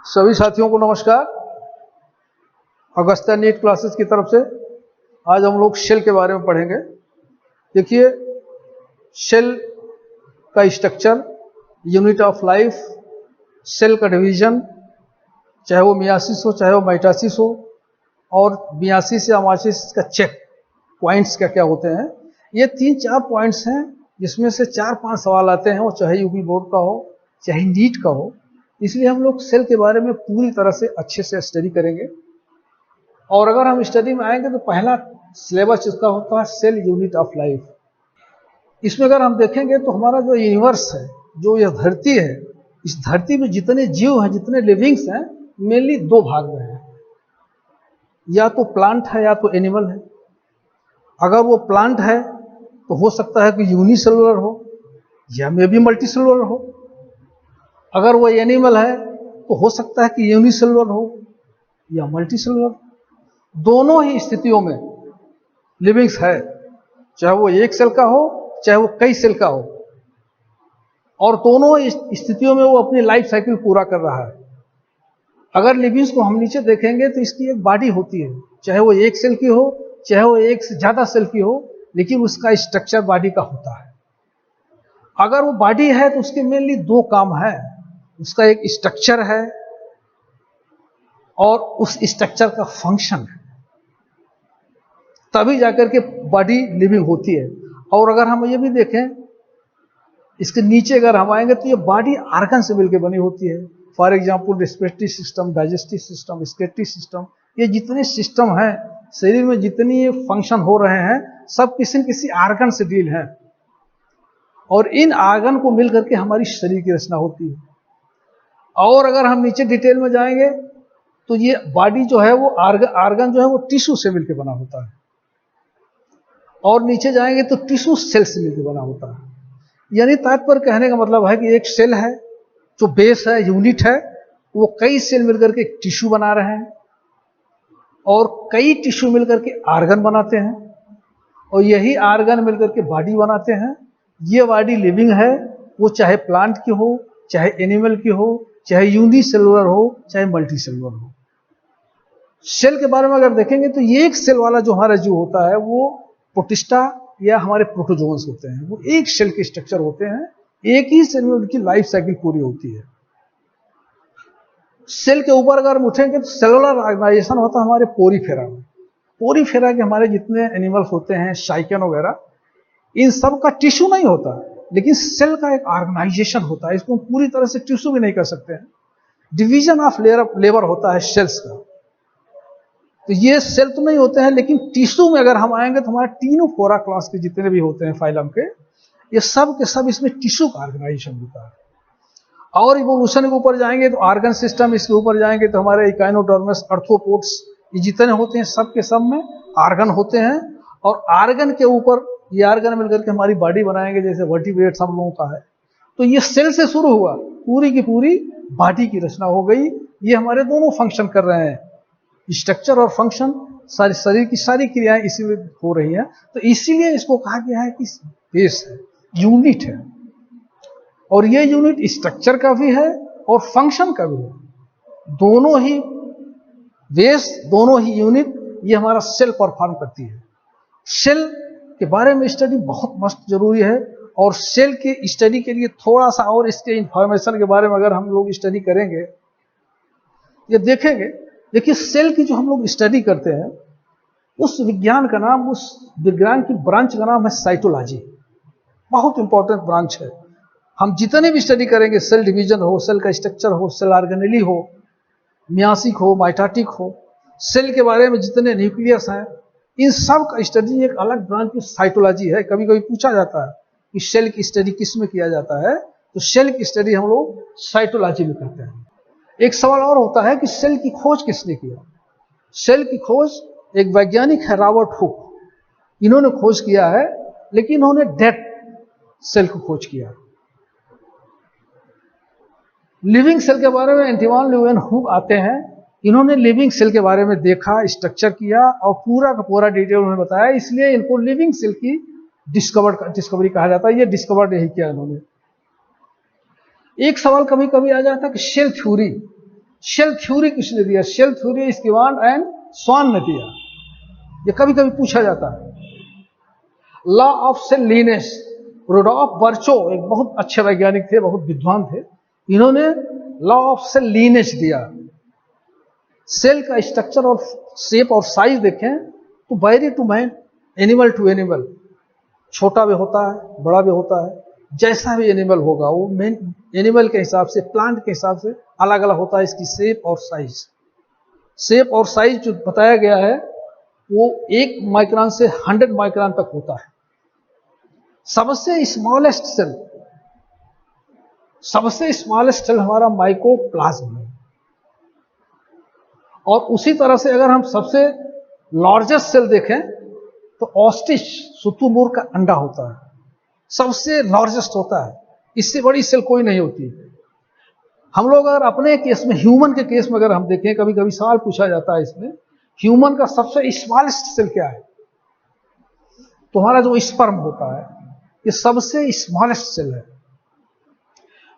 सभी साथियों को नमस्कार। अगस्त्या नीट क्लासेस की तरफ से आज हम लोग शेल के बारे में पढ़ेंगे। देखिए, शेल का structure, unit of life, cell का डिवीजन, चाहे वो मियासिस हो चाहे वो माइटोसिस हो, और मियासिस या अमासिस का चेक पॉइंट्स क्या क्या होते हैं। ये 3-4 पॉइंट्स हैं जिसमें से 4-5 सवाल आते हैं, वो चाहे यूपी बोर्ड का हो चाहे नीट का हो। इसलिए हम लोग सेल के बारे में पूरी तरह से अच्छे से स्टडी करेंगे। और अगर हम स्टडी में आएंगे तो पहला सिलेबस इसका होता है सेल यूनिट ऑफ लाइफ। इसमें अगर हम देखेंगे तो हमारा जो यूनिवर्स है, जो यह धरती है, इस धरती में जितने जीव हैं, जितने लिविंग्स हैं, मेनली 2 भाग में हैं। या तो प्लांट है या तो एनिमल है। अगर वो प्लांट है तो हो सकता है कि यूनिसेलुलर हो या मे बी मल्टीसेलुलर हो। अगर वो एनिमल है तो हो सकता है कि यूनिसेलुलर हो या मल्टीसेलुलर। दोनों ही स्थितियों में लिविंग्स है, चाहे वो एक सेल का हो चाहे वो कई सेल का हो, और दोनों स्थितियों में वो अपनी लाइफ साइकिल पूरा कर रहा है। अगर लिविंग्स को हम नीचे देखेंगे तो इसकी एक बॉडी होती है, चाहे वो एक सेल की हो चाहे वो एक से ज्यादा सेल की हो, लेकिन उसका स्ट्रक्चर बॉडी का होता है। अगर वो बॉडी है तो उसके मेनली 2 काम है। उसका एक स्ट्रक्चर है और उस स्ट्रक्चर का फंक्शन है, तभी जाकर के बॉडी लिविंग होती है। और अगर हम ये भी देखें, इसके नीचे अगर हम आएंगे तो ये बॉडी आर्गन से मिलकर बनी होती है। For example respiratory system, digestive system, skeletal system, ये जितने सिस्टम हैं शरीर में, जितनी फंक्शन हो रहे हैं, सब किसी न किसी आर्गन से डील हैं। और इन आर्गन को मिलकर के हमारी शरीर की रचना होती है। और अगर हम नीचे डिटेल में जाएंगे तो ये बॉडी जो है वो आर्गन जो है वो टिश्यू से मिलकर बना होता है, और नीचे जाएंगे तो टिश्यू सेल से मिलकर बना होता है। यानी तात्पर्य कहने का मतलब है कि एक सेल है जो बेस है, यूनिट है, वो कई सेल मिलकर के टिश्यू बना रहे हैं, और कई टिश्यू मिलकर के आर्गन बनाते हैं, और यही आर्गन मिलकर के बॉडी बनाते हैं। ये बॉडी लिविंग है, वो चाहे प्लांट की हो चाहे एनिमल की हो, चाहे यूनिसेलुलर हो चाहे मल्टीसेलुलर हो। सेल के बारे में अगर देखेंगे तो ये एक सेल वाला जो हमारा जीव होता है वो प्रोटिस्टा या हमारे प्रोटोजोन्स होते हैं। वो एक सेल के स्ट्रक्चर होते हैं, एक ही सेल में उनकी लाइफ साइकिल पूरी होती है। सेल के ऊपर अगर हम उठेंगे तो सेलुलर ऑर्गेनाइजेशन होता है हमारे पोरीफेरा में। पोरीफेरा के हमारे जितने एनिमल्स होते हैं, शाइकन वगैरह, इन सब का टिश्यू नहीं होता, लेकिन सेल का एक ऑर्गेनाइजेशन होता है। इसको पूरी तरह से टिश्यू भी नहीं कर सकते हैं। डिवीजन ऑफ लेबर होता है सेल्स का। तो ये सेल तो नहीं होते हैं, लेकिन टिश्यू में अगर हम आएंगे तो हमारे तीनों फोरा क्लास के जितने भी होते हैं फाइलम के, ये सब के सब इसमें टिश्यू का ऑर्गेनाइजेशन होता है। और इवोल्यूशन के ऊपर जाएंगे तो ऑर्गन सिस्टम, इसके ऊपर जाएंगे तो हमारे इकाइनोडर्मस, अर्थ्रोपोड्स, ये जितने होते हैं सब के सब में आर्गन होते हैं। और आर्गन के ऊपर ये आर्गन मिलकर के हमारी बॉडी बनाएंगे, जैसे वर्टिब्रेट सब लोगों का है। तो ये सेल से शुरू हुआ, पूरी की पूरी बॉडी की रचना हो गई। ये हमारे दोनों फंक्शन कर रहे हैं, स्ट्रक्चर और फंक्शन, सारी शरीर की सारी क्रियाएं इसी में हो रही हैं। तो इसीलिए इसको कहा गया है कि बेस है, यूनिट है। और ये यूनिट स्ट्रक्चर का भी है और फंक्शन का भी है। दोनों ही बेस, दोनों ही यूनिट ये हमारा सेल परफॉर्म करती है। सेल के बारे में स्टडी बहुत मस्त जरूरी है। और सेल के स्टडी के लिए थोड़ा सा और इसके इंफॉर्मेशन के बारे में अगर हम लोग स्टडी करेंगे, ये देखेंगे, देखिए सेल की जो हम लोग स्टडी करते हैं, उस विज्ञान का नाम, उस विज्ञान की ब्रांच का नाम है साइटोलॉजी। बहुत इंपॉर्टेंट ब्रांच है। हम जितने भी स्टडी करेंगे, सेल डिवीजन हो, सेल का स्ट्रक्चर हो, सेल ऑर्गेनेली हो, मियासिक हो, माइटोटिक हो, सेल के बारे में जितने न्यूक्लियस हैं, इन सब का स्टडी एक अलग ब्रांच की साइटोलॉजी है। कभी कभी पूछा जाता है कि सेल की स्टडी किस में किया जाता है, तो सेल की स्टडी हम लोग साइटोलॉजी में करते हैं। एक सवाल और होता है कि सेल की खोज किसने किया। सेल की खोज एक वैज्ञानिक है, रॉबर्ट हुक, इन्होंने खोज किया है, लेकिन इन्होंने डेड सेल को खोज किया। लिविंग सेल के बारे में एंटोइन ल्यूवेनहुक आते हैं, इन्होंने लिविंग सेल के बारे में देखा, स्ट्रक्चर किया और पूरा का पूरा डिटेल उन्होंने बताया। इसलिए इनको लिविंग सेल की डिस्कवरी कहा जाता है। ये डिस्कवर नहीं किया इन्होंने। एक सवाल कभी कभी आ जाता है कि सेल थ्योरी, शेल थ्योरी किसने दिया? Cell theory Schleiden and Schwann ने दिया। ये कभी कभी पूछा जाता है। Law of cell lineage, Rudolf Virchow एक बहुत अच्छे वैज्ञानिक थे, बहुत विद्वान थे, इन्होंने लॉ ऑफ सेल लीनेज दिया। सेल का स्ट्रक्चर और शेप और साइज देखें तो vary to man, animal to animal, छोटा भी होता है, बड़ा भी होता है, जैसा भी एनिमल होगा वो मेन एनिमल के हिसाब से, प्लांट के हिसाब से अलग अलग होता है इसकी शेप और साइज। शेप और साइज जो बताया गया है वो 1 माइक्रोन से 100 माइक्रोन तक होता है। सबसे स्मॉलेस्ट सेल हमारा माइकोप्लाज्म है। और उसी तरह से अगर हम सबसे लार्जेस्ट सेल देखें तो ऑस्टिच, शुतुरमुर्ग का अंडा होता है, सबसे लार्जेस्ट होता है, इससे बड़ी सेल कोई नहीं होती। हम लोग अगर अपने केस में, ह्यूमन के केस में अगर हम देखें, कभी कभी सवाल पूछा जाता है इसमें, ह्यूमन का सबसे स्मॉलेस्ट सेल क्या है? तो हमारा जो स्पर्म होता है ये सबसे स्मॉलेस्ट सेल है।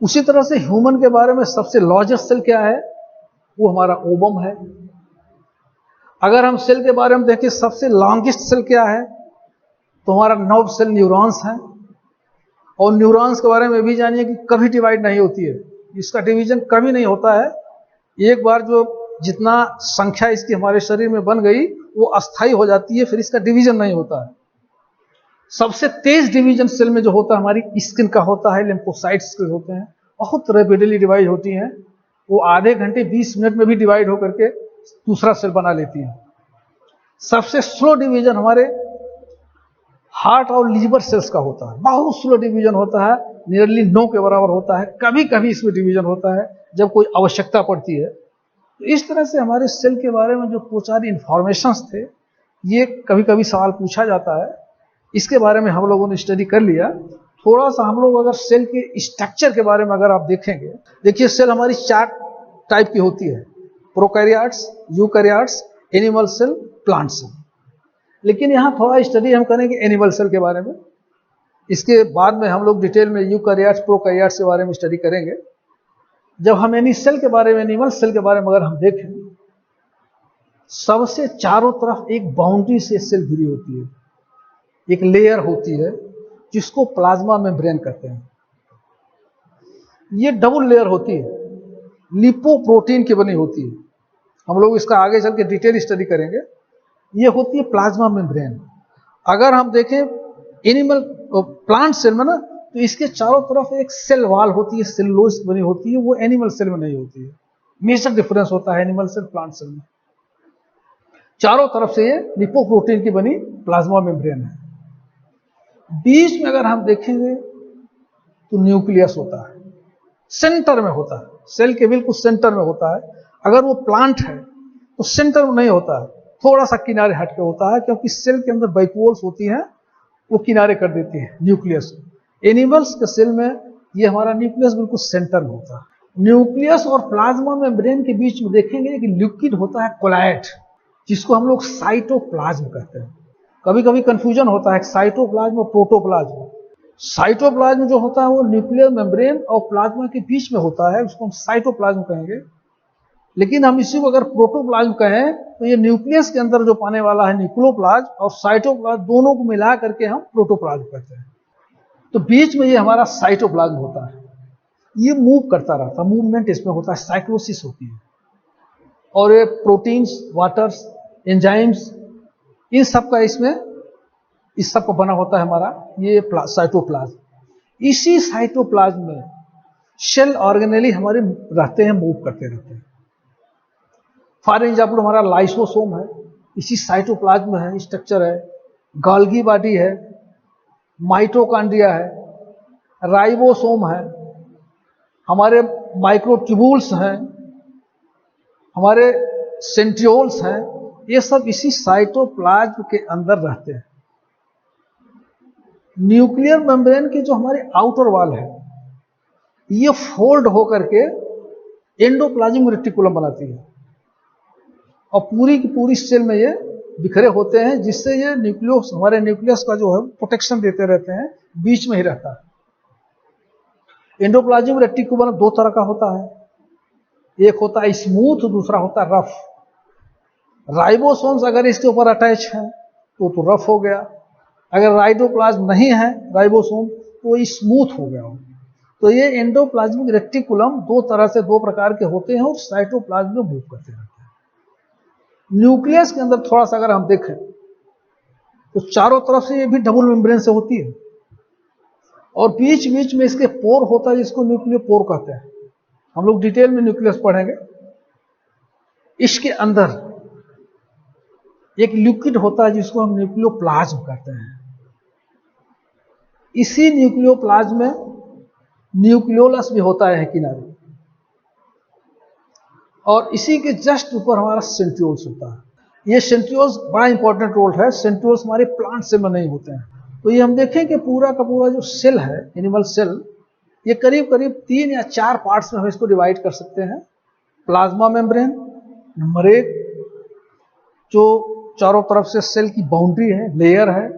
उसी तरह से ह्यूमन के बारे में सबसे लार्जेस्ट सेल क्या है? वो हमारा ओवम है। अगर हम सेल के बारे में देखें सबसे लॉन्गेस्ट सेल क्या है, तो हमारा नर्व सेल न्यूरॉन्स है। और न्यूरॉन्स के बारे में भी जानिए कि कभी डिवाइड नहीं होती है, इसका डिवीजन कभी नहीं होता है। एक बार जो जितना संख्या इसकी हमारे शरीर में बन गई वो अस्थायी हो जाती है, फिर इसका डिवीजन नहीं होता है। सबसे तेज डिवीजन सेल में जो होता है हमारी स्किन का होता है, लिम्फोसाइट्स के होते हैं, बहुत रैपिडली डिवाइड होती हैं, वो आधे घंटे 20 मिनट में भी डिवाइड होकर के दूसरा सेल बना लेती हैं। सबसे स्लो डिवीजन हमारे हार्ट और लीवर सेल्स का होता है, बहुत स्लो डिवीजन होता है, नियरली 9 के बराबर होता है। कभी कभी इसमें डिवीजन होता है जब कोई आवश्यकता पड़ती है। तो इस तरह से हमारे सेल के बारे में जो कुछ सारी इंफॉर्मेशंस थे, ये कभी कभी सवाल पूछा जाता है, इसके बारे में हम लोगों ने स्टडी कर लिया। थोड़ा सा हम लोग अगर सेल के स्ट्रक्चर के बारे में अगर आप देखेंगे, देखिए सेल हमारी 4 टाइप की होती है, prokaryotes, eukaryotes, animal cell, plant cell. लेकिन यहाँ थोड़ा स्टडी हम करेंगे एनिमल सेल के बारे में, इसके बाद में हम लोग डिटेल में यूकैरियोट्स, प्रोकैरियोट्स के बारे में स्टडी करेंगे। जब हम एनी सेल के बारे में, एनिमल सेल के बारे में अगर हम देखें, सबसे चारों तरफ एक बाउंड्री से सेल घिरी होती है, एक लेयर होती है जिसको प्लाज्मा मेम्ब्रेन कहते हैं। ये डबल लेयर होती है, लिपोप्रोटीन की बनी होती है। हम लोग इसका आगे चल के डिटेल स्टडी करेंगे। ये होती है प्लाज्मा मेम्ब्रेन। अगर हम देखें एनिमल प्लांट सेल में ना, तो इसके चारों तरफ एक सेल वॉल होती है, सेलुलोज बनी होती है, वो एनिमल सेल में नहीं होती है। मेजर डिफरेंस होता है एनिमल सेल प्लांट सेल में। चारों तरफ से ये लिपोप्रोटीन की बनी प्लाज्मा मेम्ब्रेन है। बीच में अगर हम देखेंगे तो न्यूक्लियस होता है, सेंटर में होता है, सेल के बिल्कुल सेंटर में होता है। अगर वो प्लांट है तो सेंटर में नहीं होता है, थोड़ा सा किनारे हट के होता है, क्योंकि सेल के अंदर वैक्यूल्स होती हैं, वो किनारे कर देती है न्यूक्लियस। एनिमल्स के सेल में ये हमारा न्यूक्लियस बिल्कुल सेंटर में होता है। न्यूक्लियस और प्लाज्मा मेम्ब्रेन के बीच में देखेंगे कि लिक्विड होता है कोलाइट, जिसको हम लोग साइटोप्लाज्म कहते हैं। कभी कभी कंफ्यूजन होता है साइटोप्लाज्म और प्रोटोप्लाज्म। साइटोप्लाज्म जो होता है वो न्यूक्लियर मेम्ब्रेन और प्लाज्मा के बीच में होता है, उसको हम साइटोप्लाज्म कहेंगे। लेकिन हम इसी को अगर प्रोटोप्लाज्म कहें तो ये न्यूक्लियस के अंदर जो पाने वाला है न्यूक्लियोप्लाज्म और साइटोप्लाज्म, दोनों को मिला करके हम प्रोटोप्लाज्म कहते हैं। तो बीच में ये हमारा साइटोप्लाज्म होता है, ये मूव करता रहता है, मूवमेंट इसमें होता है, साइक्लोसिस होती है। और ये प्रोटीन्स, वाटर्स, एंजाइम्स, इन सब का इसमें, इस सब का बना होता है हमारा ये साइटोप्लाज्म। इसी साइटोप्लाज्म में सेल ऑर्गेनेली हमारे रहते हैं, मूव करते रहते हैं। फॉर एग्जाम्पल हमारा लाइसोसोम है, इसी साइटोप्लाज्म में है, स्ट्रक्चर है। गोल्गी बॉडी है, माइटोकॉन्ड्रिया है, राइबोसोम है, हमारे माइक्रोट्यूबुल्स हैं, हमारे सेंट्रियोल्स हैं, ये सब इसी साइटोप्लाज्म के अंदर रहते हैं। न्यूक्लियर मेम्ब्रेन की जो हमारी आउटर वॉल है, ये फोल्ड होकर के एंडोप्लाज्मिक रेटिकुलम बनाती है और पूरी की पूरी सेल में ये बिखरे होते हैं, जिससे ये न्यूक्लियस, हमारे न्यूक्लियस का जो है प्रोटेक्शन देते रहते हैं, बीच में ही रहता है। एंडोप्लाज्मिक रेटिकुलम 2 तरह का होता है, एक होता है स्मूथ, दूसरा होता है रफ। राइबोसोम्स अगर इसके ऊपर अटैच है तो रफ हो गया, अगर राइबोप्लाज्म नहीं है राइबोसोम तो ये स्मूथ हो गया हो। तो ये एंडोप्लाज्मिक रेटिकुलम दो तरह से, दो प्रकार के होते हैं और साइटोप्लाज्म में मूव करते रहते हैं। न्यूक्लियस के अंदर थोड़ा सा अगर हम देखें तो चारों तरफ से ये भी डबल मेम्ब्रेन से होती है और बीच बीच में इसके पोर होता है जिसको न्यूक्लियो पोर कहते हैं। हम लोग डिटेल में न्यूक्लियस पढ़ेंगे। इसके अंदर एक लिक्विड होता है जिसको हम न्यूक्लियोप्लाज्म कहते हैं। इसी न्यूक्लियोप्लाज्म में न्यूक्लियोलस भी होता है किनारे, और इसी के जस्ट ऊपर हमारा सेंट्रियोल्स होता है। ये सेंट्रियोल्स बड़ा इंपॉर्टेंट रोल है। सेंट्रियोल्स हमारे प्लांट से बने होते हैं। तो ये हम देखें कि पूरा का पूरा जो सेल है, एनिमल सेल, ये करीब करीब 3 या 4 पार्ट्स में हम इसको डिवाइड कर सकते हैं। प्लाज्मा मेम्ब्रेन नंबर 1, जो चारों तरफ से सेल की बाउंड्री है, लेयर है,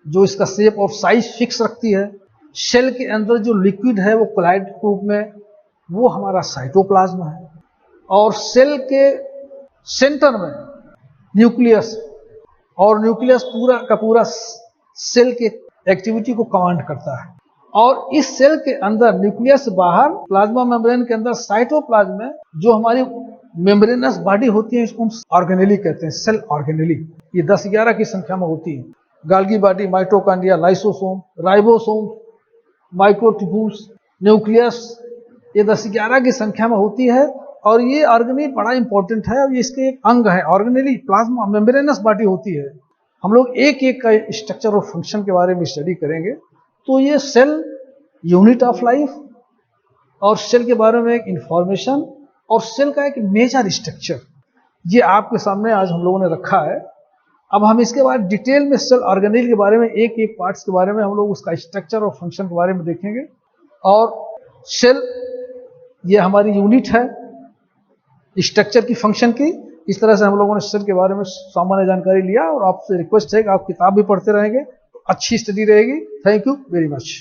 जो इसका शेप और साइज फिक्स रखती है। सेल के अंदर जो लिक्विड है वो कोलाइड रूप में, वो हमारा साइटोप्लाज्म है। और सेल के सेंटर में न्यूक्लियस, और न्यूक्लियस पूरा का पूरा सेल के एक्टिविटी को कमांड करता है। और इस सेल के अंदर न्यूक्लियस से बाहर प्लाज्मा मेम्ब्रेन के अंदर साइटोप्लाज्म में जो हमारी मेम्ब्रेनस बॉडी होती है, इसको हम ऑर्गेनेली कहते हैं, सेल ऑर्गेनेली। ये 10-11 की संख्या में होती है। Golgi body, mitochondria, lysosome, ribosome, microtubules, nucleus, ये 10-11 की संख्या में होती है। और ये ऑर्गेनेली बड़ा इंपॉर्टेंट है, और ये इसके एक अंग है। ऑर्गेनेली प्लाज्मा मेम्ब्रेनस बॉडी होती है। हम लोग एक एक का स्ट्रक्चर और फंक्शन के बारे में स्टडी करेंगे। तो ये सेल यूनिट ऑफ लाइफ, और सेल के बारे में एक इंफॉर्मेशन, और सेल का एक मेजर स्ट्रक्चर, ये आपके सामने आज हम लोगों ने रखा है। अब हम इसके बाद डिटेल में सेल ऑर्गेनेल के बारे में, एक एक पार्ट्स के बारे में हम लोग उसका स्ट्रक्चर और फंक्शन के बारे में देखेंगे। और सेल ये हमारी यूनिट है स्ट्रक्चर की, फंक्शन की। इस तरह से हम लोगों ने सेल के बारे में सामान्य जानकारी लिया, और आपसे रिक्वेस्ट है कि आप किताब भी पढ़ते रहेंगे तो अच्छी स्टडी रहेगी। Thank you very much.